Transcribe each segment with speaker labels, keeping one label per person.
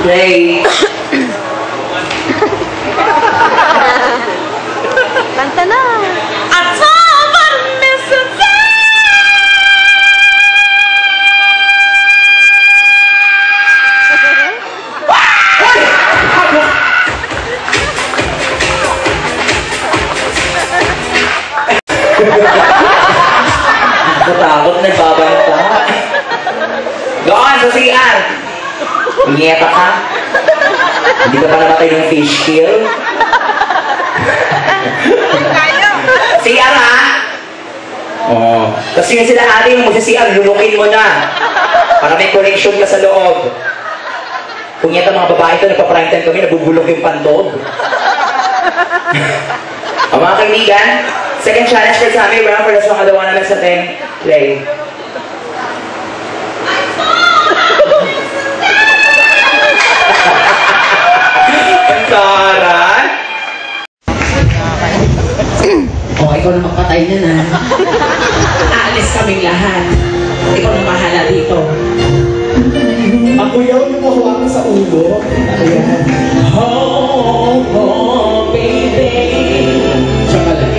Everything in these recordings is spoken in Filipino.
Speaker 1: Play.
Speaker 2: Kanta na.
Speaker 1: Natakot, nagbabanta. Doon sa CR. Inyeta ka. Hindi ka pa namatay ng fish kill. CR ha? Oo. Tapos yun sila ate, yung magsa-CR, lulukin mo na. Para may connection ka sa loob. Kung yata mga babae ito, nagpa-prime time kami, nabubulok yung pantog. O mga kaibigan, second challenge for sa amin, round for the song, adawa naman sa 10. Play. Kantaran?
Speaker 3: O, ikaw na magpatay na na. Aalis kaming lahat. Ikaw na mahala dito.
Speaker 4: Ako yaw yung mahawakan sa ulo. Ayan.
Speaker 3: Oh, oh, baby.
Speaker 4: Tsaka lang.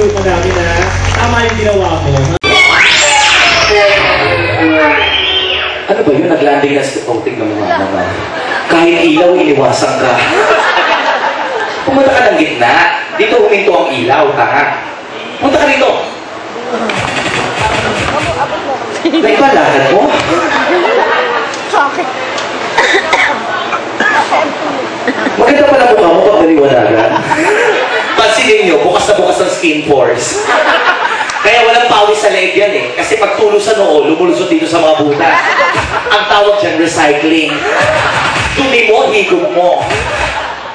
Speaker 4: grupo namin na tama yung ginawa mo.
Speaker 1: Ano ba yun? Naglanding na sa outing ng mga naman. Kahit ilaw, iniwasan ka. Pumunta ka ng gitna. Dito huminto ang ilaw, tanga. Punta ka dito. Naipalakan mo? Maganda pala mukha mo pag naliwanagan. Pansinin nyo, bukas na bukas ang skin pores. Kaya walang pawis sa leg yan eh. Kasi pag tulo sa noo, lumulusot dito sa mga butas. Ang tawag dyan, recycling. Dumi mo, higop mo.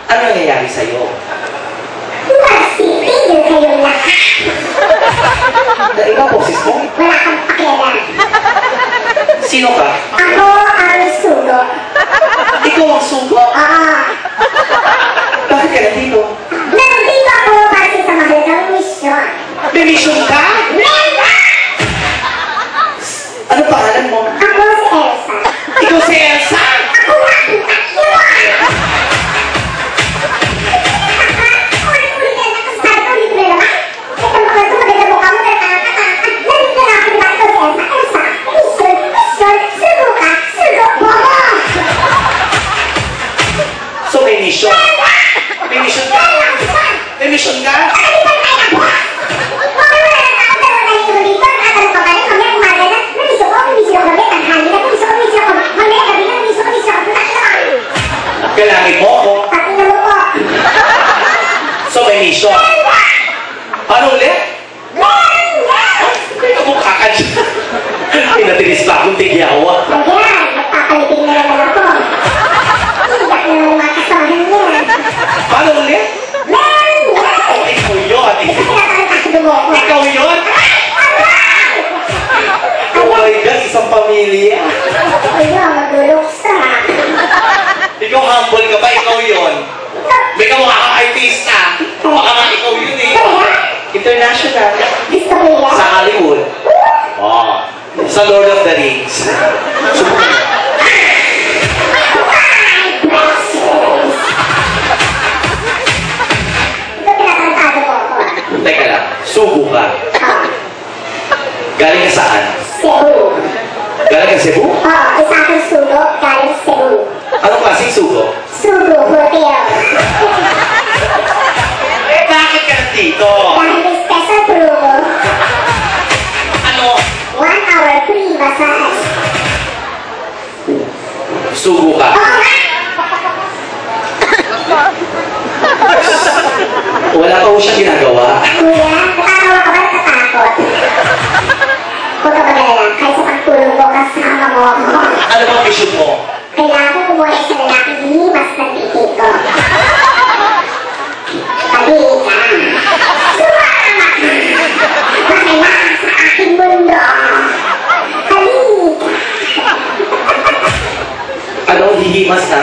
Speaker 1: Ano nangyayari sa'yo?
Speaker 2: Masipigil kayo lahat.
Speaker 1: Ikaw, boses mo?
Speaker 2: Wala kang pakialam.
Speaker 1: Sino ka?
Speaker 2: Ako ang sugo.
Speaker 1: Ikaw ang sugo. Bakit ka nandito?
Speaker 2: Nandito ako para sa mahalagang misyon.
Speaker 1: May mission ka? Ano pangalan mo?
Speaker 2: Ako si Elsa.
Speaker 1: Ikaw si Elsa?
Speaker 2: Ako nga ang tatlo.
Speaker 1: So may mission? May mission ka? May mission ka? Galangin mo ako? So may mission? Ano ulit? May kamukha ka dyan. Pinatilis pa akong tigyawa. Paano ulit? Oh, ikaw yun. Ikaw yun? Oh my God, isang pamilya. Ikaw humble ka ba? Ikaw yun. May kamukha kang artista. Baka nga ikaw yun eh. International. Sa Hollywood. Oh. Sa Lord of the Rings. Subukan mo. Teka lang, sugo ka. Galing ka saan?
Speaker 2: Cebu.
Speaker 1: Galing ka Cebu?
Speaker 2: Oo, isa akong sugo galing Cebu.
Speaker 1: Anong klaseng sugo?
Speaker 2: Sugo Hotel.
Speaker 1: Eh, bakit ka nandito?
Speaker 2: Dahil may special promo.
Speaker 1: Ano?
Speaker 2: 1 hour free massage.
Speaker 1: Sugo ka.
Speaker 2: Oo nga!
Speaker 1: Wala pa ho siyang ginagawa.
Speaker 2: Kuya, nakakawa ka ba natatakot? Huwag ka mag-alala, kahit sa pagtulog ko kasama mo ako.
Speaker 1: Ano bang mission mo?
Speaker 2: Kailangan ko kumuha sa lalaki limas ng titig ko. Halika. Sumama ka. Makilang sa aking mundo. Halika.
Speaker 1: Anong hihimas na?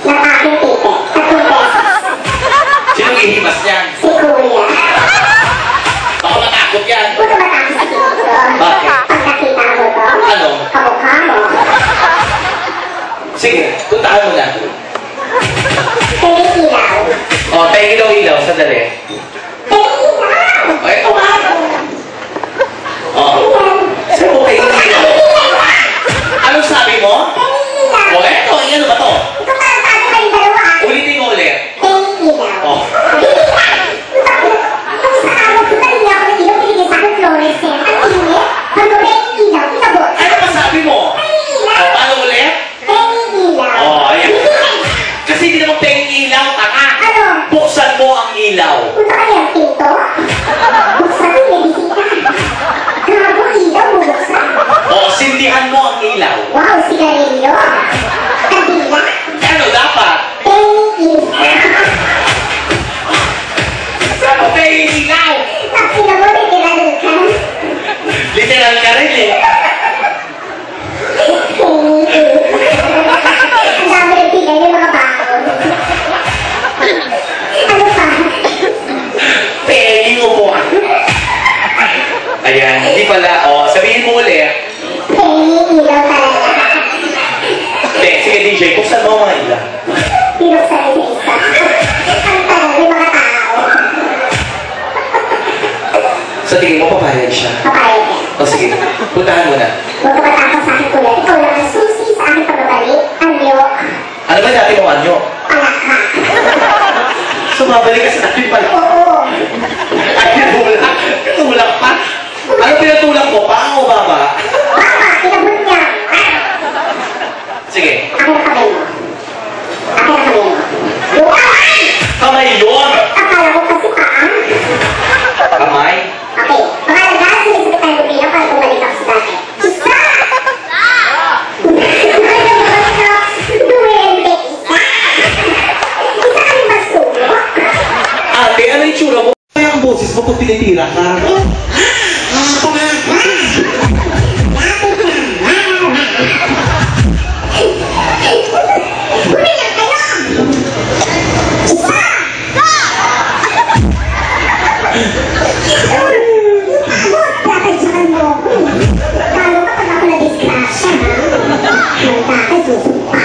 Speaker 2: Ng aking titig. 3 beses.
Speaker 1: Sinong hihimas niyan?
Speaker 2: Si Kuya.
Speaker 1: Baka matakot yan.
Speaker 2: Huwag ka matakot sa titig ko.
Speaker 1: Bakit?
Speaker 2: Pag nakita mo to,
Speaker 1: Ano?
Speaker 2: kamukha mo.
Speaker 1: Sige, puntahan mo na.
Speaker 2: Kaya ilaw.
Speaker 1: O, tayo ilaw-ilaw, sandali.
Speaker 2: Kaya ilaw.
Speaker 1: O, ito nga. O, saan mo tayo ilaw? Anong sabi mo? O, eto, ano ba to?
Speaker 2: Ito pa, sabi ko yung dalawa.
Speaker 1: Ulitin mo ulit.
Speaker 2: Kaya ilaw.
Speaker 1: O,
Speaker 2: Tapos sa araw ko kanina ako ng ilaw, pinigil sa akin fluorescent. Ang init. Pag wala yung ilaw, inabot.
Speaker 1: ano pa sabi mo? O, ano ulit?
Speaker 2: Kaya ilaw.
Speaker 1: O, ayan. Kasi hindi naman penging ilaw, tanga.
Speaker 2: Ano?
Speaker 1: Buksan mo ang ilaw.
Speaker 2: Punta ka yung pinto? Buksan mo, may bisita. Grabe, ilaw, bubuksan.
Speaker 1: O, sindihan mo ang ilaw.
Speaker 2: Wow, sigarilyo. Kabila.
Speaker 1: Ano dapat?
Speaker 2: Kaya
Speaker 1: Saan mo penging ilaw?
Speaker 2: Tapos sinabot, itinanong ka.
Speaker 1: Literal ka rin eh.
Speaker 2: Ang dami rin pila yung mga baon. Ano pa?
Speaker 1: Penging mo po. Ayan, hindi pala. O, sabihin mo ulit.
Speaker 2: Pengi ilaw talaga.
Speaker 1: Sige DJ, buksan mo ang mga ilaw.
Speaker 2: Pinuksan sa isa. Ang tagal yung mga tao.
Speaker 1: Sa tingin mo, papayag siya.
Speaker 2: Papayag yan.
Speaker 1: O sige, puntahan mo na.
Speaker 2: Huwag ka matakot sa akin kuya. Ikaw lang ang susi sa aking pagbabalik. Anyo.
Speaker 1: Ano ba dati mo anyo?
Speaker 2: Anak ka.
Speaker 1: Sumabalik ka sa akin pala.
Speaker 2: Oo.
Speaker 1: Ay, tinulak. Tinulak pa. Ano pinatulak mo? Paa o baba?
Speaker 2: Baba, kinabot niya.
Speaker 1: Sige.
Speaker 2: Akin ang kamay mo. Akin ang kamay mo. Yung kamay!
Speaker 1: Kamay yun!
Speaker 2: Akala ko kasi paa.
Speaker 1: Kamay?
Speaker 2: Okay. Mahalaga, sinisipit tayo rubina para bumalik ako sa dati. Isa! Duwende, isa! Isa kami masubo.
Speaker 1: Ate, ano yung tsura mo?
Speaker 4: Kaya ang boses mo pag pinitira ka.
Speaker 2: Umiyak kayo! Isa! Bakit sa mo? Talo ka pag ako na-disgrasya, ha? Bakit susumpa?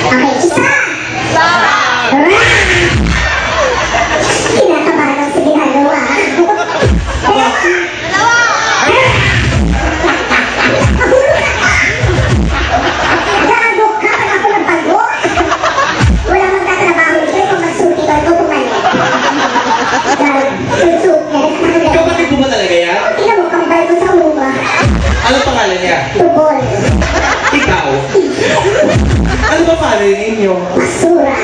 Speaker 2: Okay, isa! Kinakabahan ang sige dalawa. Gago ka pag ako nagpago. Wala magtatrabaho dito kung magsuti ka o pumalit. Susuk na nagkakagay.
Speaker 4: Kapatid mo ba talaga yan?
Speaker 2: Tingnan mo, kambal ko sa uwa.
Speaker 4: Ano pangalan niya?
Speaker 2: Tubol.
Speaker 4: Ikaw? Ano ba pangalan ninyo?
Speaker 2: Basura.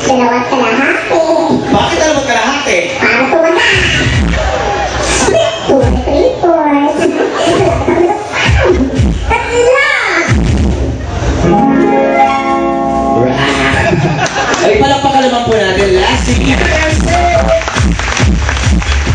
Speaker 2: Dalawat kalahati.
Speaker 4: Bakit alam mo kalahati?
Speaker 2: Para tumanda. Tunay report. Tatla!
Speaker 4: Ay, palakpakan naman po natin. Last sige.